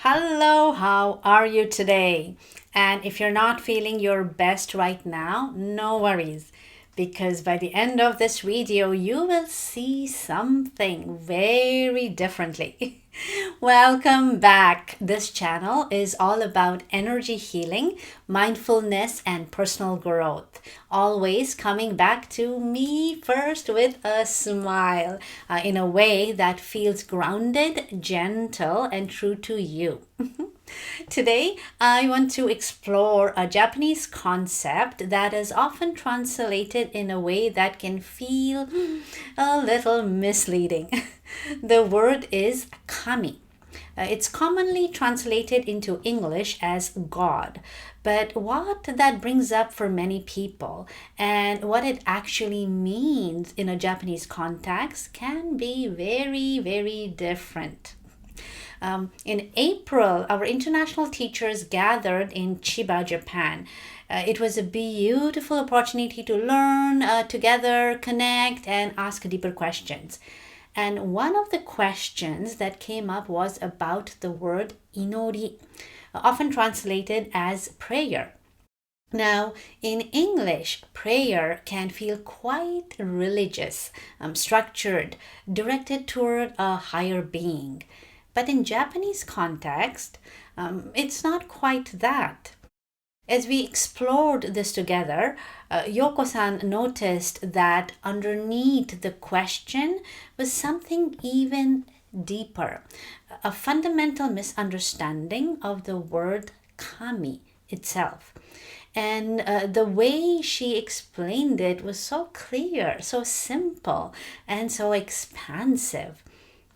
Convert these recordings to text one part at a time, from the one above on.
Hello, how are you today? And if you're not feeling your best right now, no worries, because by the end of this video, you will see something very differently. Welcome back. This channel is all about energy healing, mindfulness, and personal growth. Always coming back to me first with a smile in a way that feels grounded, gentle, and true to you. Today, I want to explore a Japanese concept that is often translated in a way that can feel a little misleading. The word is kami. It's commonly translated into English as God, but what that brings up for many people and what it actually means in a Japanese context can be very, very different. In April, our international teachers gathered in Chiba, Japan. It was a beautiful opportunity to learn together, connect, and ask deeper questions. And one of the questions that came up was about the word Inori, often translated as prayer. Now, in English, prayer can feel quite religious, structured, directed toward a higher being. But in Japanese context, it's not quite that. As we explored this together, Yoko-san noticed that underneath the question was something even deeper, a fundamental misunderstanding of the word kami itself. And the way she explained it was so clear, so simple, and so expansive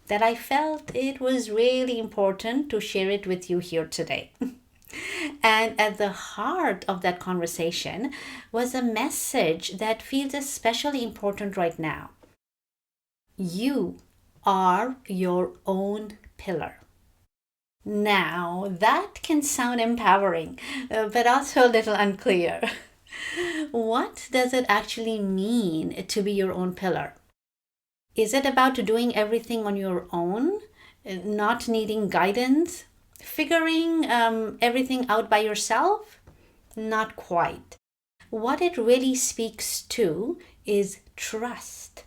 that I felt it was really important to share it with you here today. And at the heart of that conversation was a message that feels especially important right now. You are your own pillar. Now, that can sound empowering, but also a little unclear. What does it actually mean to be your own pillar? Is it about doing everything on your own, not needing guidance, figuring everything out by yourself? Not quite. What it really speaks to is trust,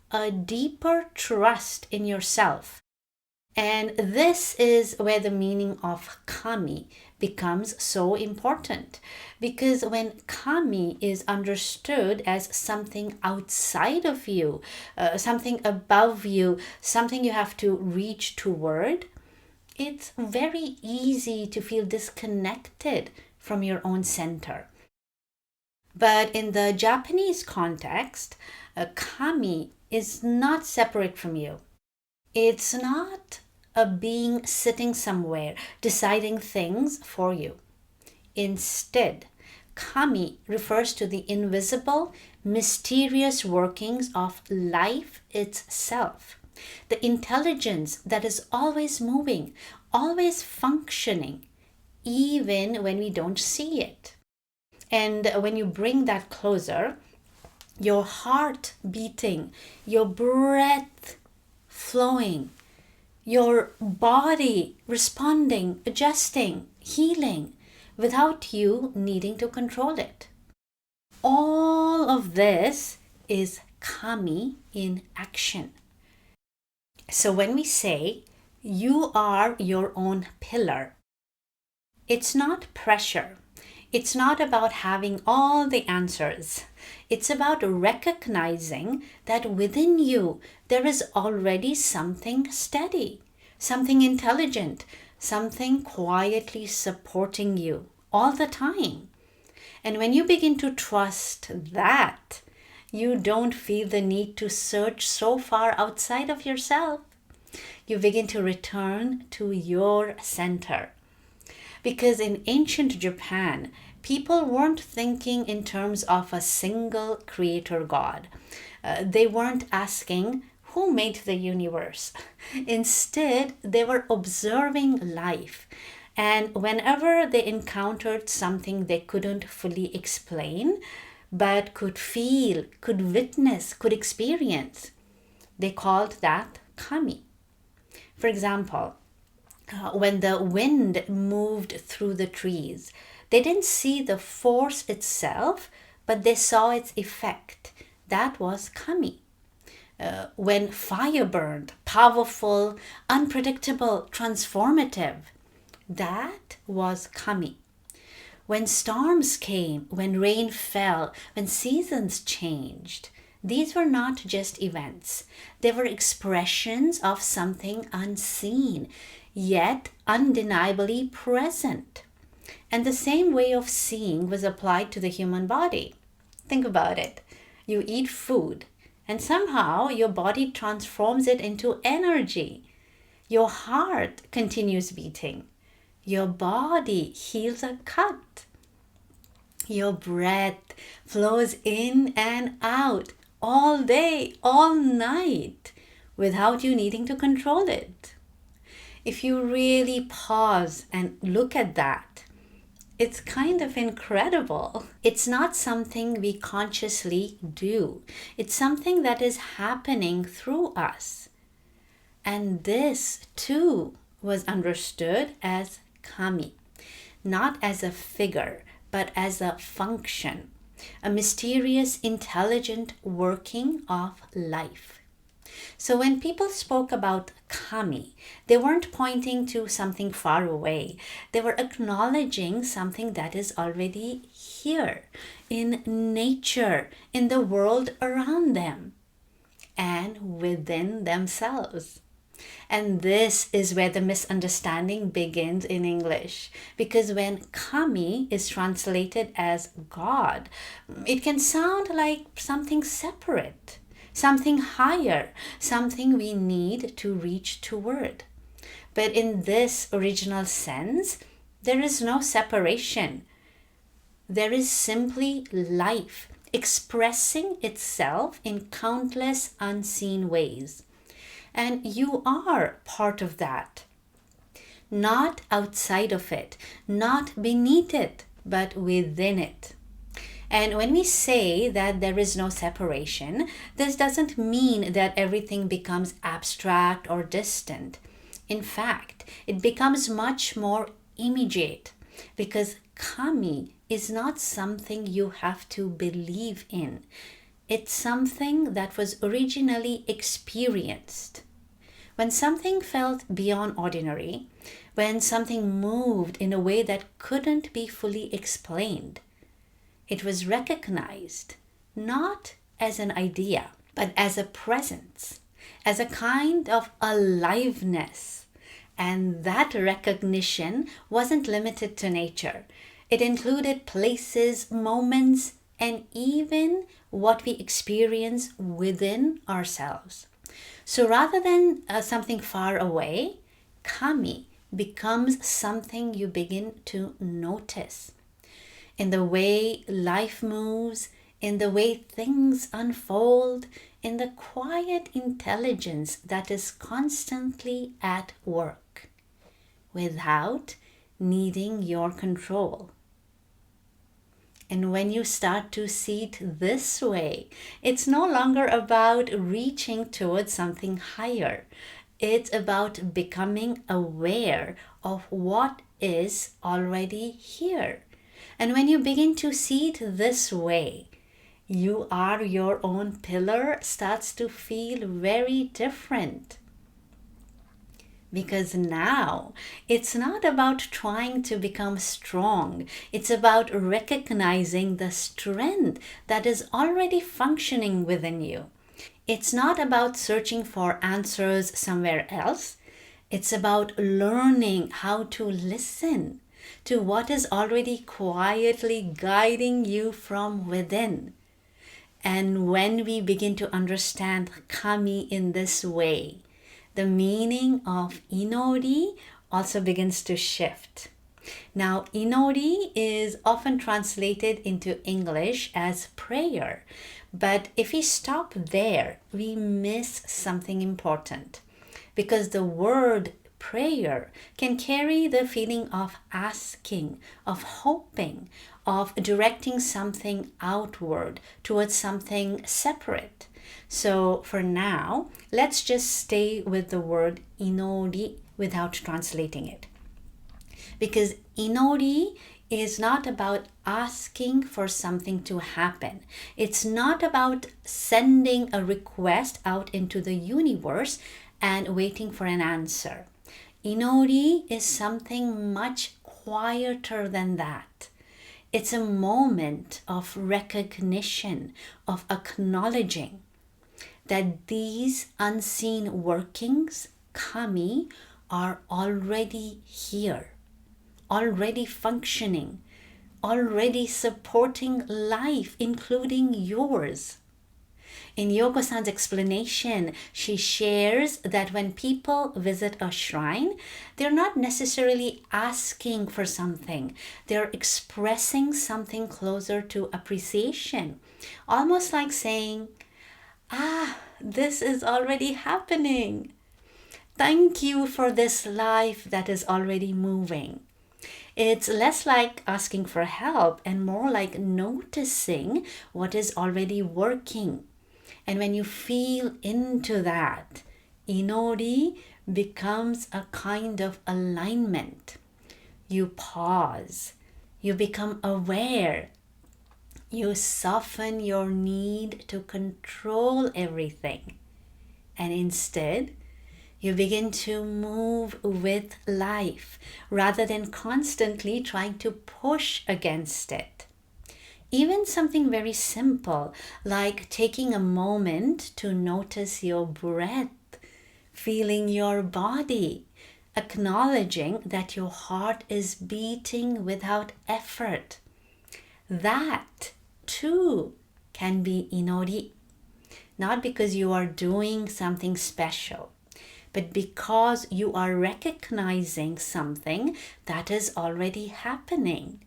a deeper trust in yourself. And this is where the meaning of kami becomes so important. Because when kami is understood as something outside of you, something above you, something you have to reach toward, it's very easy to feel disconnected from your own center. But in the Japanese context, kami is not separate from you. It's not a being sitting somewhere deciding things for you. Instead, kami refers to the invisible, mysterious workings of life itself, the intelligence that is always moving, always functioning, even when we don't see it. And when you bring that closer, your heart beating, your breath flowing, your body responding, adjusting, healing, without you needing to control it. All of this is kami in action. So when we say you are your own pillar, it's not pressure. It's not about having all the answers. It's about recognizing that within you there is already something steady, something intelligent, something quietly supporting you all the time. And when you begin to trust that, you don't feel the need to search so far outside of yourself. You begin to return to your center. Because in ancient Japan, people weren't thinking in terms of a single creator God. They weren't asking, who made the universe? Instead, they were observing life. And whenever they encountered something they couldn't fully explain, but could feel, could witness, could experience, they called that kami. For example, when the wind moved through the trees. They didn't see the force itself, but they saw its effect. That was kami. When fire burned, powerful, unpredictable, transformative, that was kami. When storms came, when rain fell, when seasons changed, these were not just events. They were expressions of something unseen, yet undeniably present. And the same way of seeing was applied to the human body. Think about it. You eat food, and somehow your body transforms it into energy. Your heart continues beating. Your body heals a cut. Your breath flows in and out all day, all night, without you needing to control it. If you really pause and look at that, it's kind of incredible. It's not something we consciously do. It's something that is happening through us. And this too was understood as kami, not as a figure, but as a function, a mysterious, intelligent working of life. So when people spoke about kami, they weren't pointing to something far away. They were acknowledging something that is already here, in nature, in the world around them, and within themselves. And this is where the misunderstanding begins in English. Because when kami is translated as God, it can sound like something separate, something higher, something we need to reach toward. But in this original sense, there is no separation. There is simply life expressing itself in countless unseen ways. And you are part of that. Not outside of it, not beneath it, but within it. And when we say that there is no separation, this doesn't mean that everything becomes abstract or distant. In fact, it becomes much more immediate, because kami is not something you have to believe in. It's something that was originally experienced. When something felt beyond ordinary, when something moved in a way that couldn't be fully explained, it was recognized not as an idea, but as a presence, as a kind of aliveness. And that recognition wasn't limited to nature. It included places, moments, and even what we experience within ourselves. So rather than something far away, kami becomes something you begin to notice. In the way life moves, in the way things unfold, in the quiet intelligence that is constantly at work, without needing your control. And when you start to see it this way, it's no longer about reaching towards something higher. It's about becoming aware of what is already here. And when you begin to see it this way, you are your own pillar starts to feel very different. Because now it's not about trying to become strong. It's about recognizing the strength that is already functioning within you. It's not about searching for answers somewhere else. It's about learning how to listen to what is already quietly guiding you from within. And when we begin to understand kami in this way, the meaning of Inori also begins to shift. Now, Inori is often translated into English as prayer, but if we stop there, we miss something important, because the word prayer can carry the feeling of asking, of hoping, of directing something outward towards something separate. So for now, let's just stay with the word inori without translating it. Because Inori is not about asking for something to happen. It's not about sending a request out into the universe and waiting for an answer. Inori is something much quieter than that. It's a moment of recognition, of acknowledging that these unseen workings, kami, are already here, already functioning, already supporting life, including yours. In Yoko-san's explanation, she shares that when people visit a shrine, they're not necessarily asking for something. They're expressing something closer to appreciation, almost like saying, this is already happening. Thank you for this life that is already moving. It's less like asking for help and more like noticing what is already working. And when you feel into that, Inori becomes a kind of alignment. You pause, you become aware, you soften your need to control everything. And instead, you begin to move with life rather than constantly trying to push against it. Even something very simple like taking a moment to notice your breath, feeling your body, acknowledging that your heart is beating without effort. That too can be Inori. Not because you are doing something special, but because you are recognizing something that is already happening.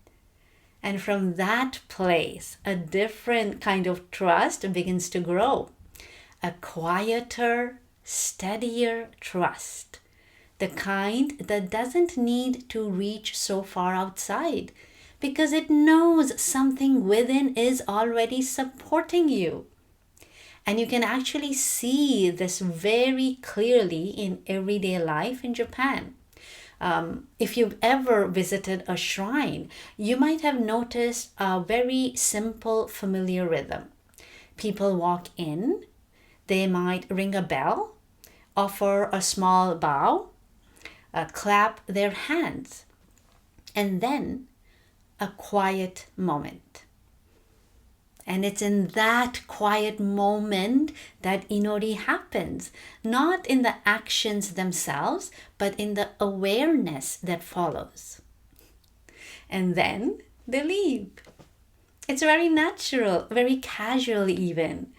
And from that place, a different kind of trust begins to grow. A quieter, steadier trust. The kind that doesn't need to reach so far outside because it knows something within is already supporting you. And you can actually see this very clearly in everyday life in Japan. If you've ever visited a shrine, you might have noticed a very simple, familiar rhythm. People walk in, they might ring a bell, offer a small bow, clap their hands, and then a quiet moment. And it's in that quiet moment that Inori happens, not in the actions themselves, but in the awareness that follows. And then they leave. It's very natural, very casual even.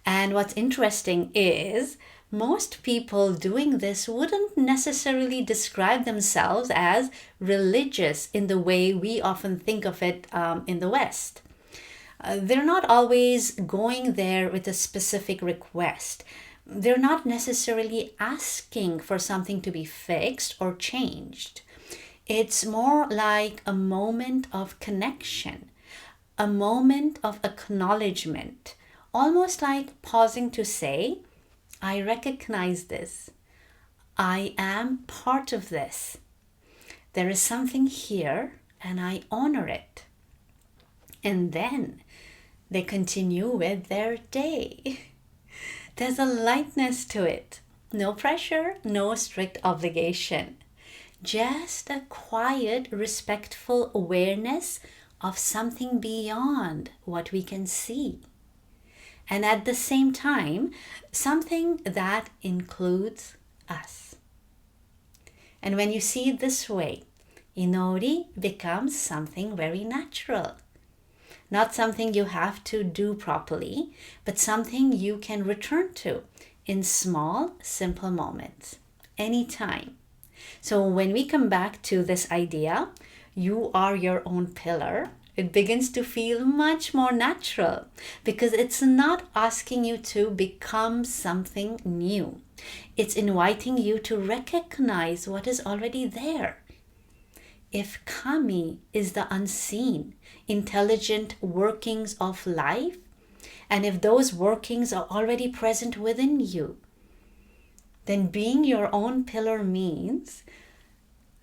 And what's interesting is most people doing this wouldn't necessarily describe themselves as religious in the way we often think of it in the West. They're not always going there with a specific request. They're not necessarily asking for something to be fixed or changed. It's more like a moment of connection, a moment of acknowledgement, almost like pausing to say, I recognize this. I am part of this. There is something here and I honor it. And then they continue with their day. There's a lightness to it. No pressure, no strict obligation. Just a quiet, respectful awareness of something beyond what we can see. And at the same time, something that includes us. And when you see it this way, Inori becomes something very natural. Not something you have to do properly, but something you can return to in small, simple moments, anytime. So when we come back to this idea, you are your own pillar, it begins to feel much more natural because it's not asking you to become something new. It's inviting you to recognize what is already there. If kami is the unseen, intelligent workings of life, and if those workings are already present within you, then being your own pillar means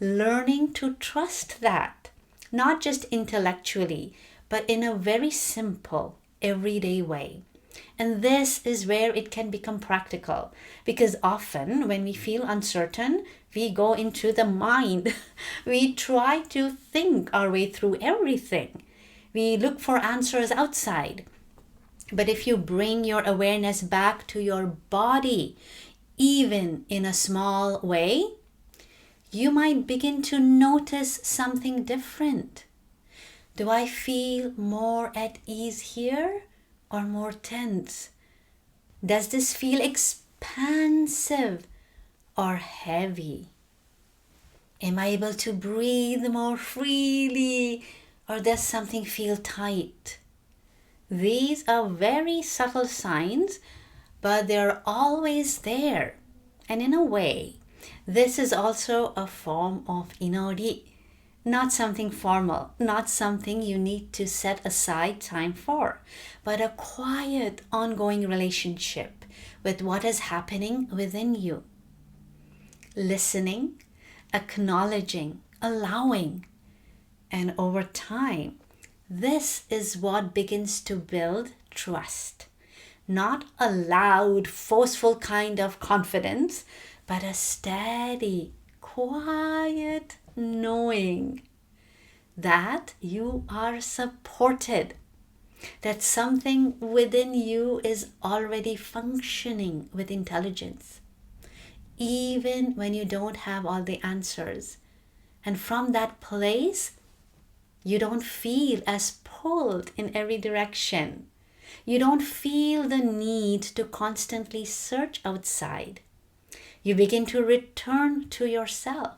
learning to trust that, not just intellectually, but in a very simple, everyday way. And this is where it can become practical, because often when we feel uncertain, we go into the mind. We try to think our way through everything. We look for answers outside. But if you bring your awareness back to your body, even in a small way, you might begin to notice something different. Do I feel more at ease here or more tense? Does this feel expansive or heavy? Am I able to breathe more freely or does something feel tight? These are very subtle signs, but they're always there. And in a way, this is also a form of Inori. Not something formal, not something you need to set aside time for, but a quiet, ongoing relationship with what is happening within you. Listening, acknowledging, allowing. And over time, this is what begins to build trust. Not a loud, forceful kind of confidence, but a steady, quiet knowing that you are supported, that something within you is already functioning with intelligence, even when you don't have all the answers. And from that place, you don't feel as pulled in every direction. You don't feel the need to constantly search outside. You begin to return to yourself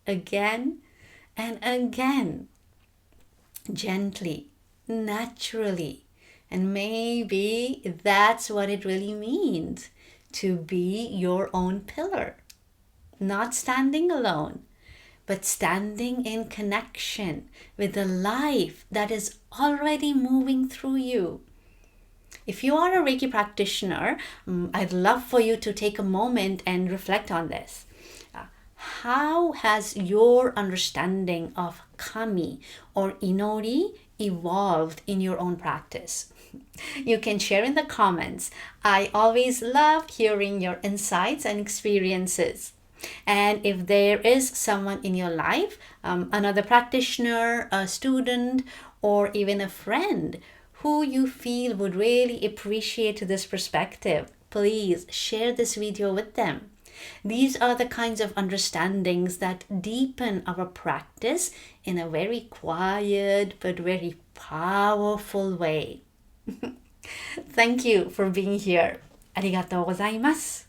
again and again, gently, naturally. And maybe that's what it really means to be your own pillar. Not standing alone, but standing in connection with the life that is already moving through you. If you are a Reiki practitioner, I'd love for you to take a moment and reflect on this. How has your understanding of Kami or Inori evolved in your own practice? You can share in the comments. I always love hearing your insights and experiences. And if there is someone in your life, another practitioner, a student, or even a friend who you feel would really appreciate this perspective, please share this video with them. These are the kinds of understandings that deepen our practice in a very quiet but very powerful way. Thank you for being here. ありがとうございます。